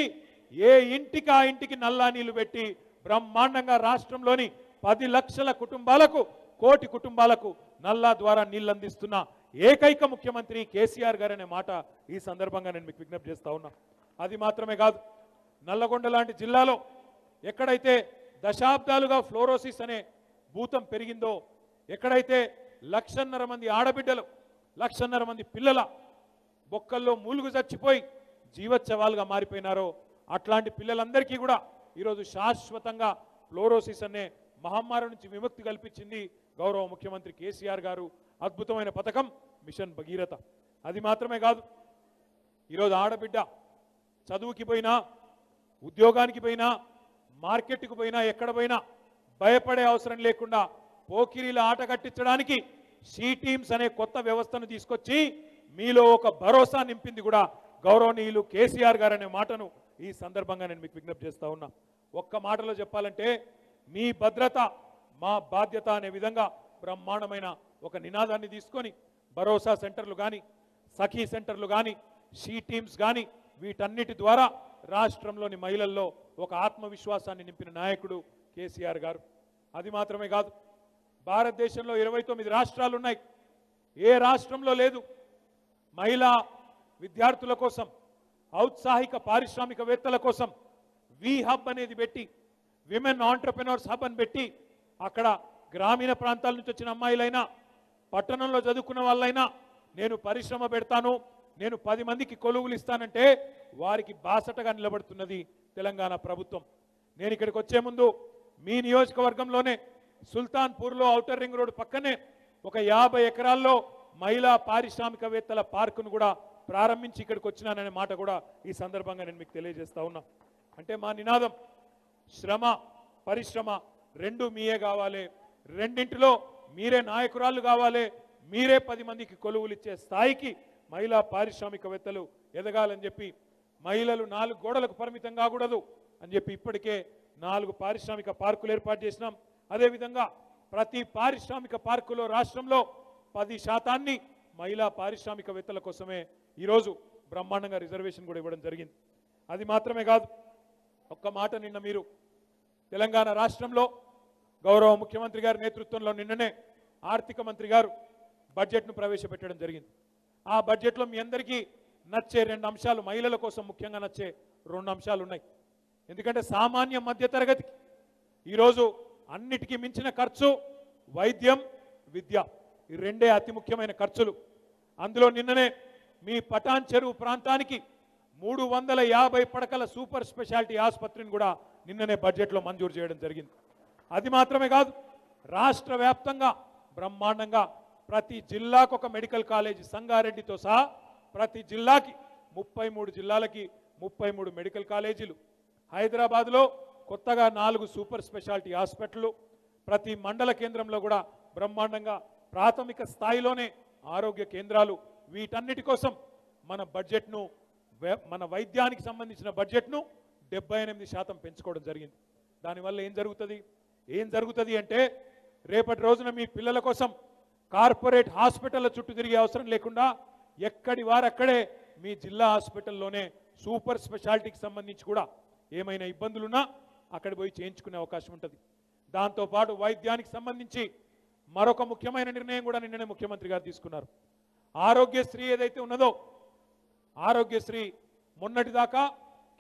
[SPEAKER 9] ఏ ఇంటికి ఆ ఇంటికి నల్లా నీళ్లు పెట్టి బ్రహ్మాండంగా రాష్ట్రంలోని 10 లక్షల కుటుంబాలకు, 1 కోటి కుటుంబాలకు నల్లా ద్వారా నీళ్లు అందిస్తున్న ఏకైక ముఖ్యమంత్రి కేసీఆర్ గారు అనే మాట ఈ సందర్భంగా నేను మీకు విజ్ఞప్తి చేస్తా ఉన్నా. అది మాత్రమే కాదు, నల్లగొండ లాంటి జిల్లాలో ఎక్కడైతే దశాబ్దాలుగా ఫ్లోరోసిస్ అనే భూతం పెరిగిందో, ఎక్కడైతే 1,50,000 మంది ఆడబిడ్డలు, 1,50,000 మంది పిల్లల బొక్కల్లో మూలుగు చచ్చిపోయి జీవోత్సవాలుగా మారిపోయినారో అట్లాంటి పిల్లలందరికీ కూడా ఈరోజు శాశ్వతంగా ఫ్లోరోసిస్ అనే మహమ్మారి నుంచి విముక్తి కల్పించింది గౌరవ ముఖ్యమంత్రి కేసీఆర్ గారు. అద్భుతమైన పథకం మిషన్ భగీరథ. అది మాత్రమే కాదు, ఈరోజు ఆడబిడ్డ చదువుకి పోయినా, ఉద్యోగానికి పోయినా, మార్కెట్కి పోయినా, ఎక్కడ పోయినా భయపడే అవసరం లేకుండా పోకిరీల ఆట కట్టించడానికి షీ టీమ్స్ అనే కొత్త వ్యవస్థను తీసుకొచ్చి మీలో ఒక భరోసా నింపింది కూడా గౌరవనీయులు కేసీఆర్ గారు అనే మాటను ఈ సందర్భంగా నేను మీకు విజ్ఞప్తి చేస్తా ఉన్నా. ఒక్క మాటలో చెప్పాలంటే మీ భద్రత మా బాధ్యత అనే విధంగా బ్రహ్మాండమైన ఒక నినాదాన్ని తీసుకొని భరోసా సెంటర్లు కానీ, సఖీ సెంటర్లు కానీ, షీ టీమ్స్ కానీ వీటన్నిటి ద్వారా రాష్ట్రంలోని మహిళల్లో ఒక ఆత్మవిశ్వాసాన్ని నింపిన నాయకుడు కేసీఆర్ గారు. అది మాత్రమే కాదు, భారతదేశంలో 29 రాష్ట్రాలు ఉన్నాయి. ఏ రాష్ట్రంలో లేదు మహిళా విద్యార్థుల కోసం, ఔత్సాహిక పారిశ్రామికవేత్తల కోసం వి హబ్ అనేది పెట్టి, విమెన్ ఆంటర్ప్రెనర్స్ హబ్ అని పెట్టి అక్కడ గ్రామీణ ప్రాంతాల నుంచి వచ్చిన అమ్మాయిలైనా, పట్టణంలో చదువుకున్న వాళ్ళైనా నేను పరిశ్రమ పెడతాను, నేను 10 మందికి కొలువులు ఇస్తానంటే వారికి బాసటగా నిలబడుతున్నది తెలంగాణ ప్రభుత్వం. నేను ఇక్కడికి వచ్చే ముందు మీ నియోజకవర్గంలోనే సుల్తాన్పూర్లో ఔటర్ రింగ్ రోడ్ పక్కనే ఒక 50 ఎకరాల్లో మహిళా పారిశ్రామికవేత్తల పార్కును కూడా ప్రారంభించి ఇక్కడికి వచ్చినాననే మాట కూడా ఈ సందర్భంగా నేను మీకు తెలియజేస్తా ఉన్నా. అంటే మా నినాదం శ్రమ, పరిశ్రమ రెండు మీయే కావాలి, రెండింటిలో మీరే నాయకురాళ్ళు కావాలి, మీరే 10 మందికి కొలువులు ఇచ్చే స్థాయికి మహిళా పారిశ్రామికవేత్తలు ఎదగాలని చెప్పి, మహిళలు 4 గోడలకు పరిమితం కాకూడదు అని చెప్పి ఇప్పటికే 4 పారిశ్రామిక పార్కులు ఏర్పాటు చేసినాం. అదేవిధంగా ప్రతి పారిశ్రామిక పార్కులో రాష్ట్రంలో 10% మహిళా పారిశ్రామికవేత్తల కోసమే ఈరోజు బ్రహ్మాండంగా రిజర్వేషన్ కూడా ఇవ్వడం జరిగింది. అది మాత్రమే కాదు, ఒక్క మాట నిన్న మీరు తెలంగాణ రాష్ట్రంలో గౌరవ ముఖ్యమంత్రి గారి నేతృత్వంలో నిన్ననే ఆర్థిక మంత్రి గారు బడ్జెట్ను ప్రవేశపెట్టడం జరిగింది. ఆ బడ్జెట్లో మీ అందరికీ నచ్చే 2 అంశాలు, మహిళల కోసం ముఖ్యంగా నచ్చే 2 అంశాలు ఉన్నాయి. ఎందుకంటే సామాన్య మధ్యతరగతికి ఈరోజు అన్నిటికీ మించిన ఖర్చు వైద్యం, విద్య. ఈ 2 అతి ముఖ్యమైన ఖర్చులు. అందులో నిన్ననే మీ పటాన్ చెరువు ప్రాంతానికి 350 పడకల సూపర్ స్పెషాలిటీ ఆసుపత్రిని కూడా నిన్ననే బడ్జెట్లో మంజూరు చేయడం జరిగింది. అది మాత్రమే కాదు, రాష్ట్ర వ్యాప్తంగా బ్రహ్మాండంగా ప్రతి జిల్లాకు ఒక మెడికల్ కాలేజీ, సంగారెడ్డితో సహా ప్రతి జిల్లాకి 33 జిల్లాలకి 33 మెడికల్ కాలేజీలు, హైదరాబాద్లో కొత్తగా 4 సూపర్ స్పెషాలిటీ హాస్పిటళ్ళు, ప్రతి మండల కేంద్రంలో కూడా బ్రహ్మాండంగా ప్రాథమిక స్థాయిలోనే ఆరోగ్య కేంద్రాలు. వీటన్నిటి కోసం మన బడ్జెట్ను, మన వైద్యానికి సంబంధించిన బడ్జెట్ను 78% పెంచుకోవడం జరిగింది. దానివల్ల ఏం జరుగుతుంది అంటే రేపటి రోజున మీ పిల్లల కోసం కార్పొరేట్ హాస్పిటల్ల చుట్టూ తిరిగే అవసరం లేకుండా ఎక్కడి వారక్కడే మీ జిల్లా హాస్పిటల్లోనే సూపర్ స్పెషాలిటీకి సంబంధించి కూడా ఏమైనా ఇబ్బందులున్నా అక్కడ పోయి చేయించుకునే అవకాశం ఉంటుంది. దాంతోపాటు వైద్యానికి సంబంధించి మరొక ముఖ్యమైన నిర్ణయం కూడా నిన్ననే ముఖ్యమంత్రి గారు తీసుకున్నారు. ఆరోగ్యశ్రీ ఏదైతే ఉన్నదో, ఆరోగ్యశ్రీ మొన్నటిదాకా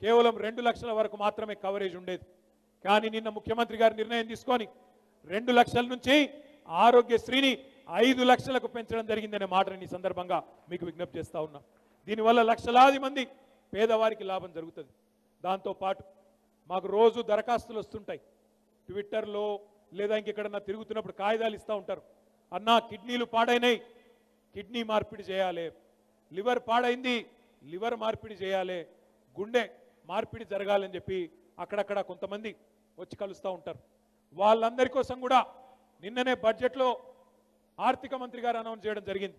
[SPEAKER 9] కేవలం 2 లక్షల వరకు మాత్రమే కవరేజ్ ఉండేది. కానీ నిన్న ముఖ్యమంత్రి గారు నిర్ణయం తీసుకొని 2 లక్షల నుంచి ఆరోగ్యశ్రీని 5 లక్షలకు పెంచడం జరిగిందనే మాటని ఈ సందర్భంగా మీకు విజ్ఞప్తి చేస్తా ఉన్నా. దీనివల్ల లక్షలాది మంది పేదవారికి లాభం జరుగుతుంది. దాంతోపాటు మాకు రోజు దరఖాస్తులు వస్తుంటాయి. ట్విట్టర్లో లేదా ఇంకెక్కడన్నా తిరుగుతున్నప్పుడు కాగితాలు ఇస్తూ ఉంటారు. అన్నా కిడ్నీలు పాడైనాయి, కిడ్నీ మార్పిడి చేయాలి, లివర్ పాడైంది, లివర్ మార్పిడి చేయాలి, గుండె మార్పిడి జరగాలని చెప్పి అక్కడక్కడ కొంతమంది వచ్చి కలుస్తూ ఉంటారు. వాళ్ళందరి కోసం కూడా నిన్ననే బడ్జెట్లో ఆర్థిక మంత్రి గారు అనౌన్స్ చేయడం జరిగింది.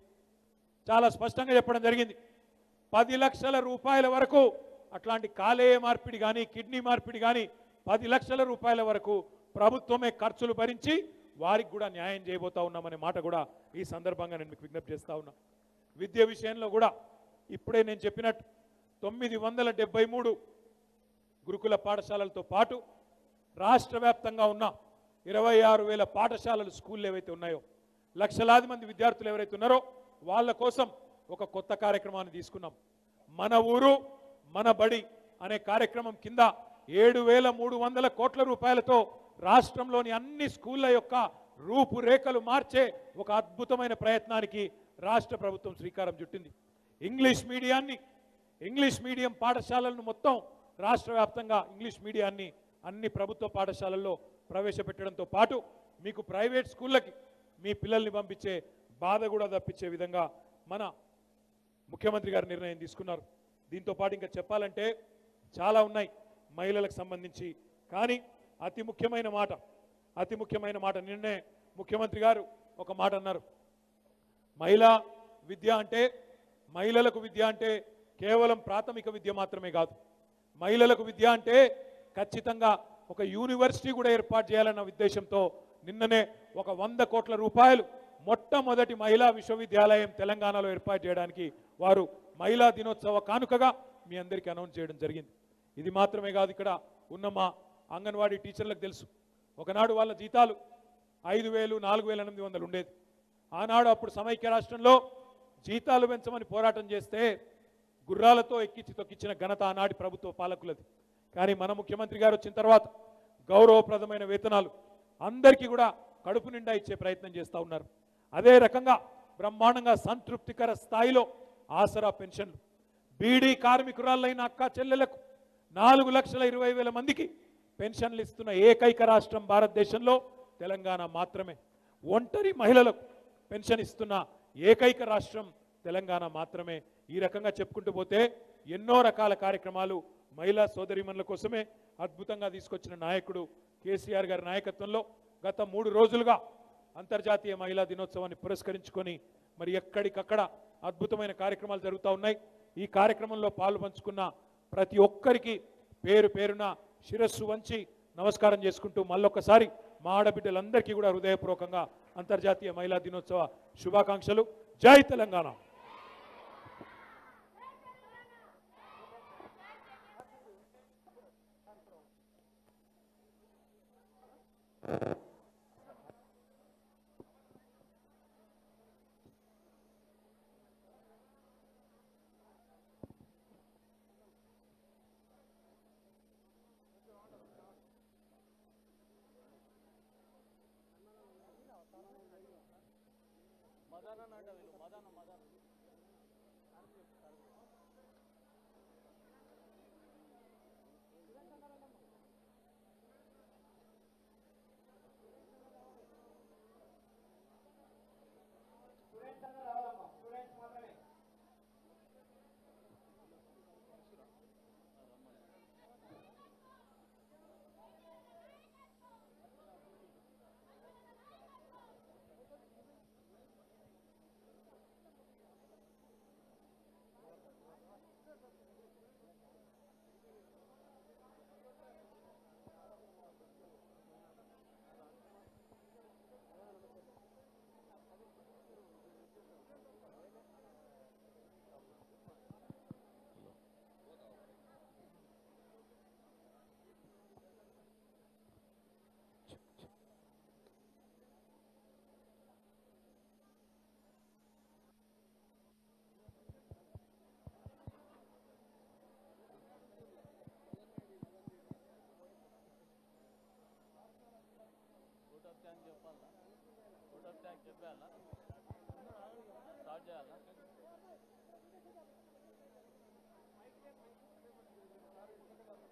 [SPEAKER 9] చాలా స్పష్టంగా చెప్పడం జరిగింది. 10 లక్షల రూపాయల వరకు అట్లాంటి కాలేయ మార్పిడి కానీ కిడ్నీ మార్పిడి కానీ 10 లక్షల రూపాయల వరకు ప్రభుత్వమే ఖర్చులు భరించి వారికి కూడా న్యాయం చేయబోతా ఉన్నామనే మాట కూడా ఈ సందర్భంగా నేను మీకు విజ్ఞప్తి చేస్తా ఉన్నా. విద్య విషయంలో కూడా ఇప్పుడే నేను చెప్పినట్టు 973 గురుకుల పాఠశాలలతో పాటు రాష్ట్ర వ్యాప్తంగా ఉన్న 26,000 పాఠశాలలు స్కూళ్ళు ఏవైతే ఉన్నాయో, లక్షలాది మంది విద్యార్థులు ఎవరైతే ఉన్నారో వాళ్ళ కోసం ఒక కొత్త కార్యక్రమాన్ని తీసుకున్నాం. మన ఊరు మన బడి అనే కార్యక్రమం కింద 7,300 కోట్ల రూపాయలతో రాష్ట్రంలోని అన్ని స్కూళ్ళ యొక్క రూపురేఖలు మార్చే ఒక అద్భుతమైన ప్రయత్నానికి రాష్ట్ర ప్రభుత్వం శ్రీకారం చుట్టింది. ఇంగ్లీష్ మీడియం పాఠశాలలను మొత్తం రాష్ట్ర వ్యాప్తంగా ఇంగ్లీష్ మీడియాన్ని అన్ని ప్రభుత్వ పాఠశాలల్లో ప్రవేశపెట్టడంతో పాటు మీకు ప్రైవేట్ స్కూళ్ళకి మీ పిల్లల్ని పంపించే బాధ కూడా తప్పించే విధంగా మన ముఖ్యమంత్రి గారు నిర్ణయం తీసుకున్నారు. దీంతో పాటు ఇంకా చెప్పాలంటే చాలా ఉన్నాయి మహిళలకు సంబంధించి. కానీ అతి ముఖ్యమైన మాట నిన్నే ముఖ్యమంత్రి గారు ఒక మాట అన్నారు. మహిళలకు విద్య అంటే కేవలం ప్రాథమిక విద్య మాత్రమే కాదు. మహిళలకు విద్య అంటే ఖచ్చితంగా ఒక యూనివర్సిటీ కూడా ఏర్పాటు చేయాలన్న ఉద్దేశంతో నిన్ననే ఒక 100 కోట్ల రూపాయలు మొట్టమొదటి మహిళా విశ్వవిద్యాలయం తెలంగాణలో ఏర్పాటు చేయడానికి వారు మహిళా దినోత్సవ కానుకగా మీ అందరికీ అనౌన్స్ చేయడం జరిగింది. ఇది మాత్రమే కాదు, ఇక్కడ ఉన్న మా అంగన్వాడీ టీచర్లకు తెలుసు, ఒకనాడు వాళ్ళ జీతాలు 5,000, 4,800 ఉండేది. ఆనాడు అప్పుడు సమైక్య రాష్ట్రంలో జీతాలు పెంచమని పోరాటం చేస్తే గుర్రాలతో ఎక్కించి తొక్కించిన ఘనత ఆనాటి ప్రభుత్వ పాలకులది. కానీ మన ముఖ్యమంత్రి గారు వచ్చిన తర్వాత గౌరవప్రదమైన వేతనాలు అందరికీ కూడా కడుపు నిండా ఇచ్చే ప్రయత్నం చేస్తూ ఉన్నారు. అదే రకంగా బ్రహ్మాండంగా సంతృప్తికర స్థాయిలో ఆసరా పెన్షన్లు, బీడీ కార్మికురాలైన అక్క చెల్లెలకు 4,20,000 మందికి పెన్షన్లు ఇస్తున్న ఏకైక రాష్ట్రం భారతదేశంలో తెలంగాణ మాత్రమే. ఒంటరి మహిళలకు పెన్షన్ ఇస్తున్న ఏకైక రాష్ట్రం తెలంగాణ మాత్రమే. ఈ రకంగా చెప్పుకుంటూ పోతే ఎన్నో రకాల కార్యక్రమాలు మహిళా సోదరీమణుల కోసమే అద్భుతంగా తీసుకొచ్చిన నాయకుడు కేసీఆర్ గారి నాయకత్వంలో గత 3 రోజులుగా అంతర్జాతీయ మహిళా దినోత్సవాన్ని పురస్కరించుకొని మరి ఎక్కడికక్కడ అద్భుతమైన కార్యక్రమాలు జరుగుతూ ఉన్నాయి. ఈ కార్యక్రమంలో పాలు పంచుకున్న ప్రతి ఒక్కరికి పేరు పేరున శిరస్సు వంచి నమస్కారం చేసుకుంటూ మళ్ళొక్కసారి మా ఆడబిడ్డలందరికీ కూడా హృదయపూర్వకంగా అంతర్జాతీయ మహిళా దినోత్సవ శుభాకాంక్షలు. జై తెలంగాణ.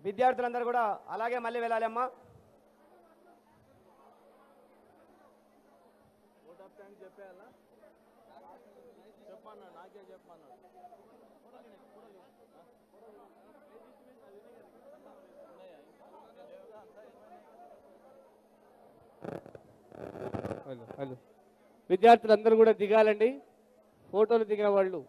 [SPEAKER 3] విద్యార్థులందరూ కూడా అలాగే మళ్ళీ వెళ్ళాలి అమ్మా.
[SPEAKER 2] హలో విద్యార్థులందరూ కూడా దిగాలండి. ఫోటోలు దిగిన వాళ్ళు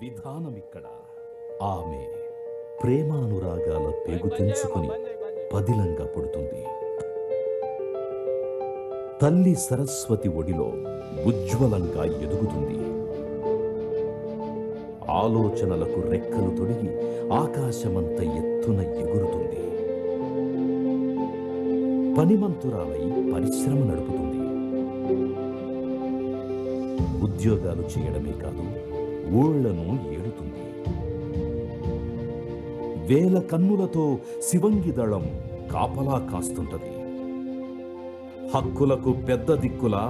[SPEAKER 10] విధానమిక్కడ. ఆమె ప్రేమానురాగాల పేగు తెంచుకుని పదిలంగా పుడుతుంది. తల్లి సరస్వతి ఒడిలో ఉజ్వలంగా ఎదుగుతుంది. ఆలోచనలకు రెక్కలు తొడిగి ఆకాశమంత ఎత్తున ఎగురుతుంది. పనిమంతురాలై పరిశ్రమ నడుపుతుంది. ఉద్యోగాలు చేయడమే కాదు, ఊళ్లను ఏడుతుంది. వేల కన్నులతో శివంగి దళం కాపలా కాస్తుంటది. హక్కులకు పెద్ద దిక్కులా